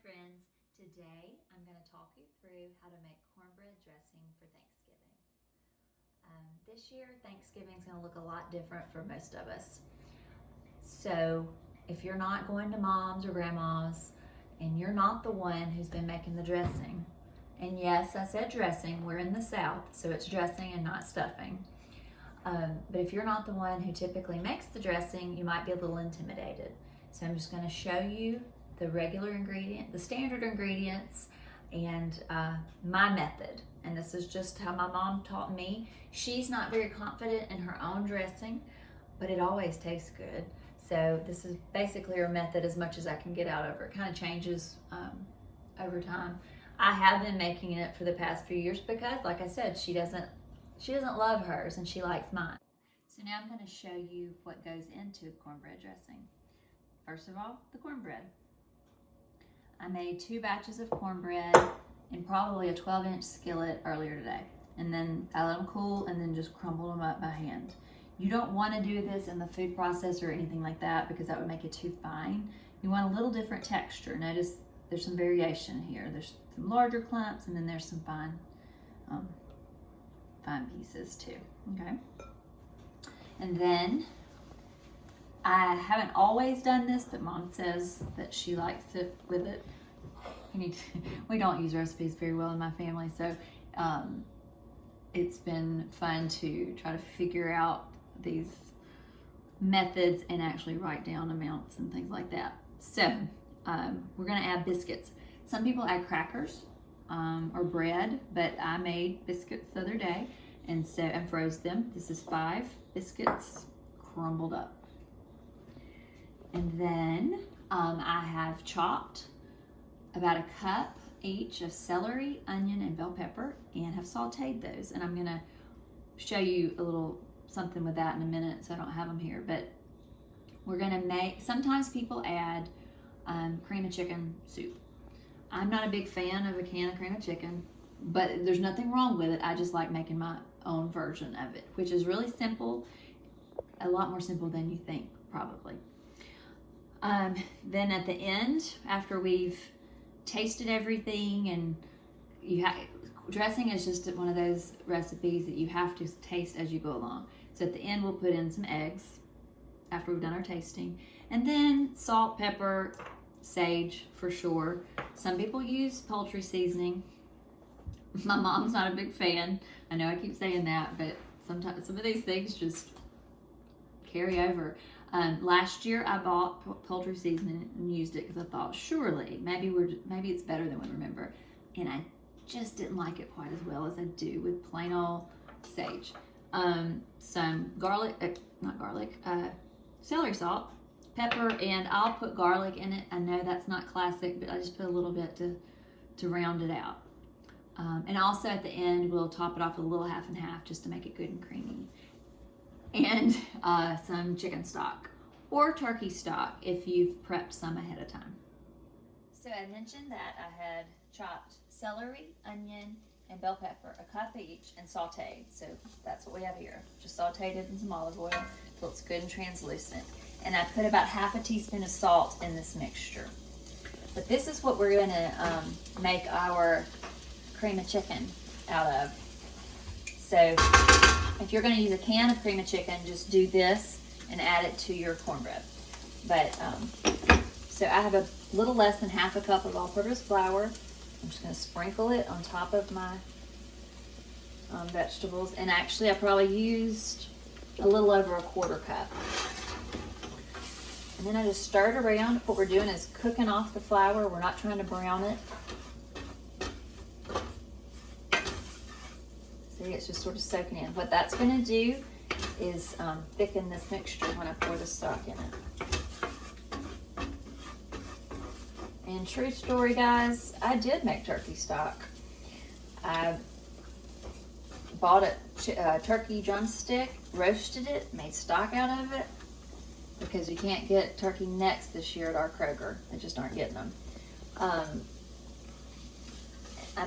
friends. Today I'm going to talk you through how to make cornbread dressing for Thanksgiving. This year Thanksgiving is going to look a lot different for most of us. So if you're not going to mom's or grandma's and you're not the one who's been making the dressing, and yes, I said dressing, we're in the South, so it's dressing and not stuffing. But if you're not the one who typically makes the dressing, you might be a little intimidated. So I'm just going to show you the the standard ingredients, and my method. And this is just how my mom taught me. She's not very confident in her own dressing, but it always tastes good. So this is basically her method as much as I can get out of her. It kind of changes over time. I have been making it for the past few years because, like I said, she doesn't love hers and she likes mine. So now I'm going to show you what goes into cornbread dressing. First of all, the cornbread. I made 2 batches of cornbread in probably a 12-inch skillet earlier today. And then I let them cool and then just crumbled them up by hand. You don't want to do this in the food processor or anything like that because that would make it too fine. You want a little different texture. Notice there's some variation here. There's some larger clumps and then there's some fine pieces too, okay? And then I haven't always done this, but Mom says that she likes it with it. We don't use recipes very well in my family, so it's been fun to try to figure out these methods and actually write down amounts and things like that. So we're gonna add biscuits. Some people add crackers or bread, but I made biscuits the other day and froze them. This is 5 biscuits crumbled up. And then I have chopped about a cup each of celery, onion, and bell pepper, and have sauteed those. And I'm gonna show you a little something with that in a minute, so I don't have them here. But we're gonna sometimes people add cream of chicken soup. I'm not a big fan of a can of cream of chicken, but there's nothing wrong with it. I just like making my own version of it, which is really simple, a lot more simple than you think, probably. Then at the end, after we've tasted everything, and dressing is just one of those recipes that you have to taste as you go along. So at the end, we'll put in some eggs after we've done our tasting, and then salt, pepper, sage for sure. Some people use poultry seasoning. My mom's not a big fan. I know I keep saying that, but sometimes some of these things just carry over. Last year I bought poultry seasoning and used it because I thought surely maybe it's better than we remember, and I just didn't like it quite as well as I do with plain old sage. Some celery salt, pepper, and I'll put garlic in it. I know that's not classic, but I just put a little bit to round it out. And also at the end we'll top it off with a little half and half just to make it good and creamy. And some chicken stock or turkey stock if you've prepped some ahead of time. So I mentioned that I had chopped celery, onion, and bell pepper, a cup each, and sauteed. So that's what we have here. Just sauteed it in some olive oil till it's good and translucent. And I put about half a teaspoon of salt in this mixture. But this is what we're gonna make our cream of chicken out of. So if you're going to use a can of cream of chicken, just do this and add it to your cornbread. But so I have a little less than half a cup of all-purpose flour. I'm just going to sprinkle it on top of my vegetables. And actually, I probably used a little over a 1/4 cup. And then I just stir it around. What we're doing is cooking off the flour. We're not trying to brown it. It's just sort of soaking in. What that's going to do is thicken this mixture when I pour the stock in it. And true story, guys, I did make turkey stock. I bought a turkey drumstick, roasted it, made stock out of it, because you can't get turkey necks this year at our Kroger. They just aren't getting them. I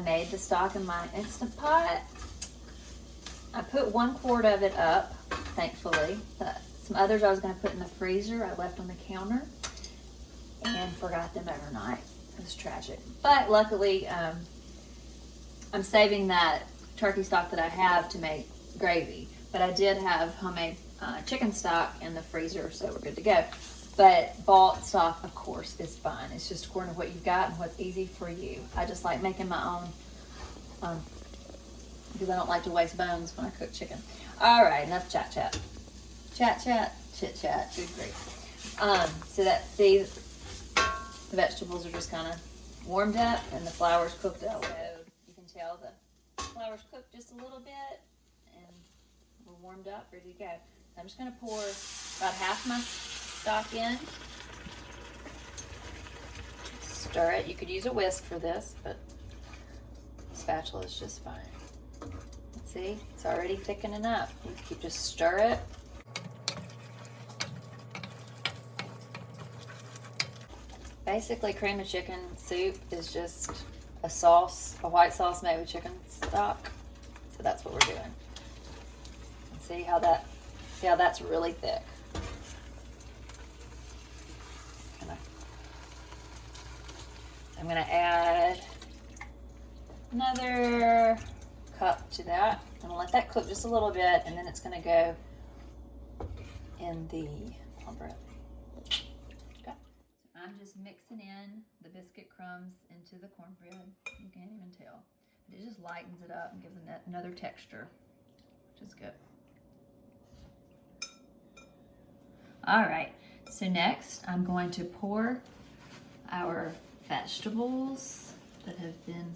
made the stock in my Instant Pot. I put 1 quart of it up, thankfully. Some others I was going to put in the freezer I left on the counter and forgot them overnight. It's tragic. But luckily, I'm saving that turkey stock that I have to make gravy. But I did have homemade chicken stock in the freezer, so we're good to go. But bought stock, of course, is fine. It's just according to what you've got and what's easy for you. I just like making my own because I don't like to waste bones when I cook chicken. All right, enough chat. Chit chat. Good grief. So see, the vegetables are just kind of warmed up and the flour's cooked up. So you can tell the flour's cooked just a little bit and we're warmed up, ready to go. So I'm just going to pour about half my stock in. Stir it. You could use a whisk for this, but a spatula is just fine. See, it's already thickening up. You just stir it. Basically, cream of chicken soup is just a sauce, a white sauce made with chicken stock. So that's what we're doing. And see how that's really thick. I'm gonna add another cup to that. I'm gonna let that cook just a little bit, and then it's gonna go in the cornbread. Okay. I'm just mixing in the biscuit crumbs into the cornbread. You can't even tell. But it just lightens it up and gives it another texture, which is good. All right, so next I'm going to pour our vegetables that have been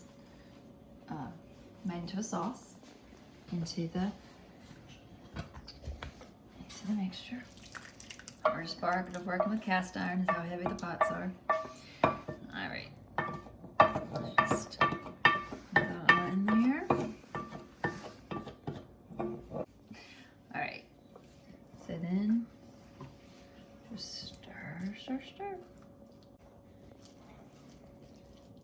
made into a sauce into the mixture. First part of working with cast iron is how heavy the pots are. All right, just put that all in there. All right, so then just stir.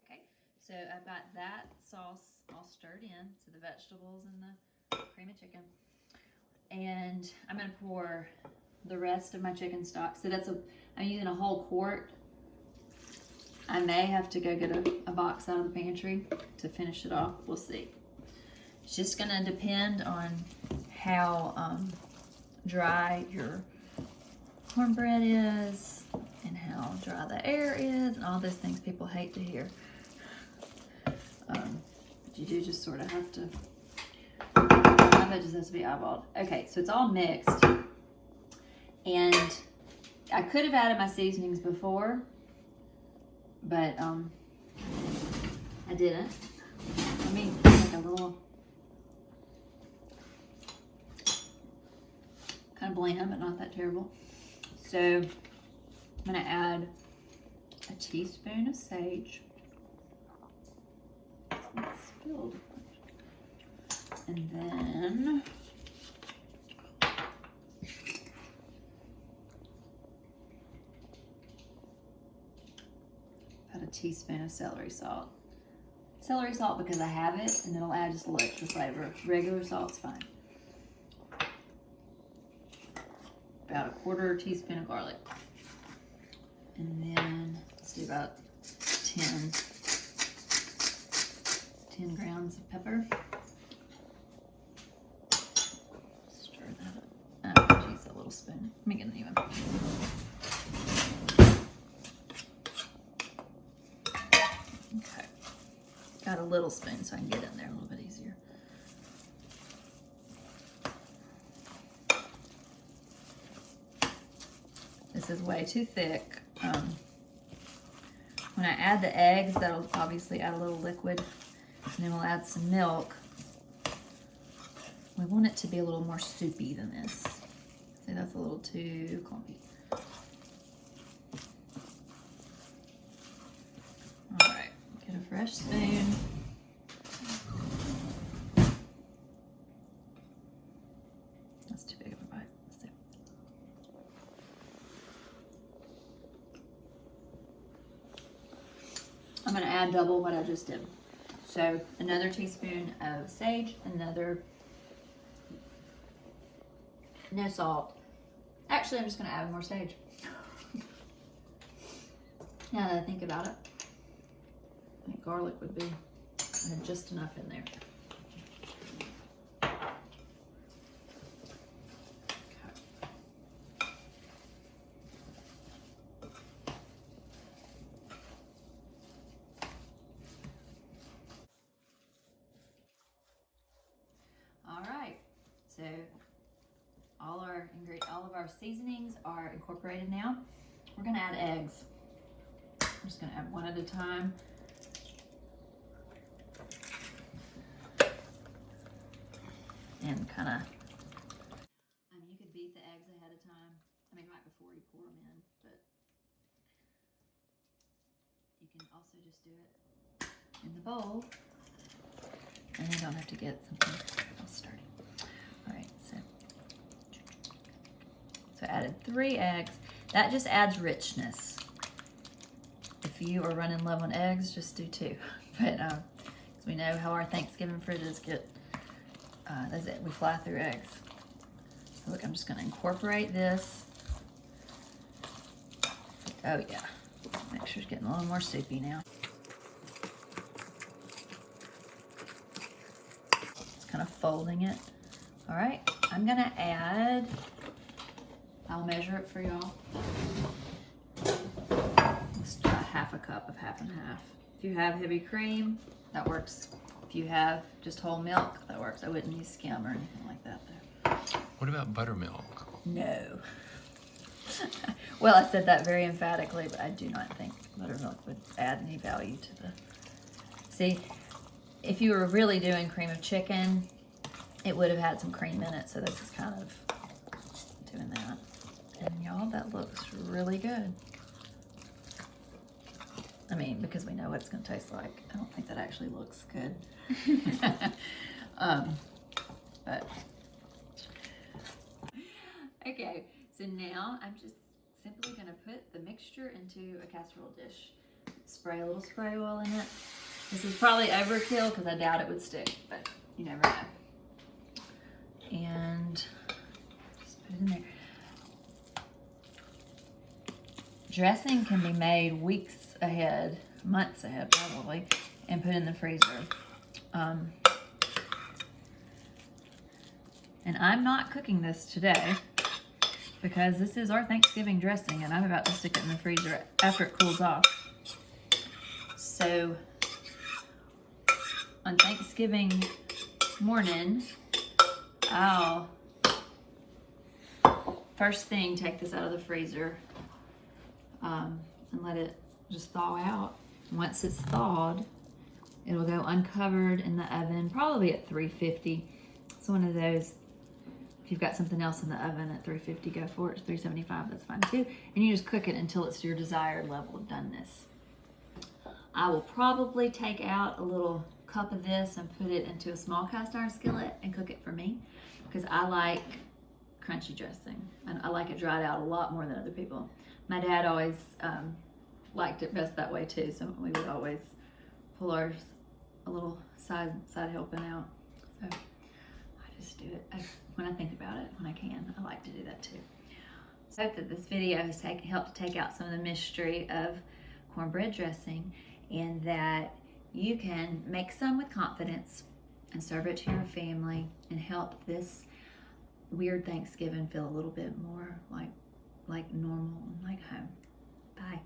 Okay, so I've got that sauce all stirred in, so the vegetables and the cream of chicken. And I'm gonna pour the rest of my chicken stock. So I'm using a whole quart. I may have to go get a box out of the pantry to finish it off. We'll see. It's just gonna depend on how dry your cornbread is and how dry the air is and all those things people hate to hear. But you do just sort of have to, some of it just has to be eyeballed. Okay, so it's all mixed. And I could have added my seasonings before, but I didn't. I mean, like a little, kind of bland, but not that terrible. So I'm gonna add a teaspoon of sage. It's spilled. And then about a teaspoon of celery salt. Celery salt because I have it, and it'll add just a little extra flavor. Regular salt's fine. About a quarter teaspoon of garlic. And then let's do about 10 grams of pepper. Stir that up. Oh, geez, a little spoon. Let me get an even. Okay. Got a little spoon so I can get in there a little bit easier. This is way too thick. When I add the eggs, that'll obviously add a little liquid, and then we'll add some milk. We want it to be a little more soupy than this. See, that's a little too clumpy. All right, get a fresh spoon. That's too big of a bite. Let's see. I'm gonna add double what I just did. So another teaspoon of sage, no salt. Actually, I'm just gonna add more sage. Now that I think about it. I think garlic would be just enough in there. All right, so all of our seasonings are incorporated now. We're gonna add eggs. I'm just gonna add one at a time. And kind of, you could beat the eggs ahead of time. Right before you pour them in, but you can also just do it in the bowl. And you don't have to get something else started. All right, so I added 3 eggs. That just adds richness. If you are running low on eggs, just do 2. But as we know how our Thanksgiving fridges get, that's it, we fly through eggs. So look, I'm just gonna incorporate this. Oh yeah, make sure it's getting a little more soupy now. Just kind of folding it. All right, I'm gonna add, I'll measure it for y'all. Let's try half a cup of half and half. If you have heavy cream, that works. If you have just whole milk, that works. I wouldn't use skim or anything like that though. What about buttermilk? No. Well, I said that very emphatically, but I do not think buttermilk would add any value to the... See, if you were really doing cream of chicken, it would have had some cream in it, so this is kind of doing that. And y'all, that looks really good. Because we know what it's going to taste like. I don't think that actually looks good. But okay, so now I'm just simply going to put the mixture into a casserole dish. Spray a little spray oil in it. This is probably overkill because I doubt it would stick, but you never know. And just put it in there. Dressing can be made weeks ahead, months ahead probably, and put in the freezer. And I'm not cooking this today because this is our Thanksgiving dressing and I'm about to stick it in the freezer after it cools off. So on Thanksgiving morning, I'll first thing take this out of the freezer and let it just thaw out. Once it's thawed, it'll go uncovered in the oven, probably at 350. It's one of those, if you've got something else in the oven at 350, go for it. It's 375, that's fine too. And you just cook it until it's your desired level of doneness. I will probably take out a little cup of this and put it into a small cast iron skillet and cook it for me because I like crunchy dressing and I like it dried out a lot more than other people. My dad always liked it best that way too, so we would always pull ours a little side helping out. So I just do it when I think about it, when I can. I like to do that too. So I hope that this video has helped to take out some of the mystery of cornbread dressing and that you can make some with confidence and serve it to your family and help this weird Thanksgiving feel a little bit more like normal and like home. Bye.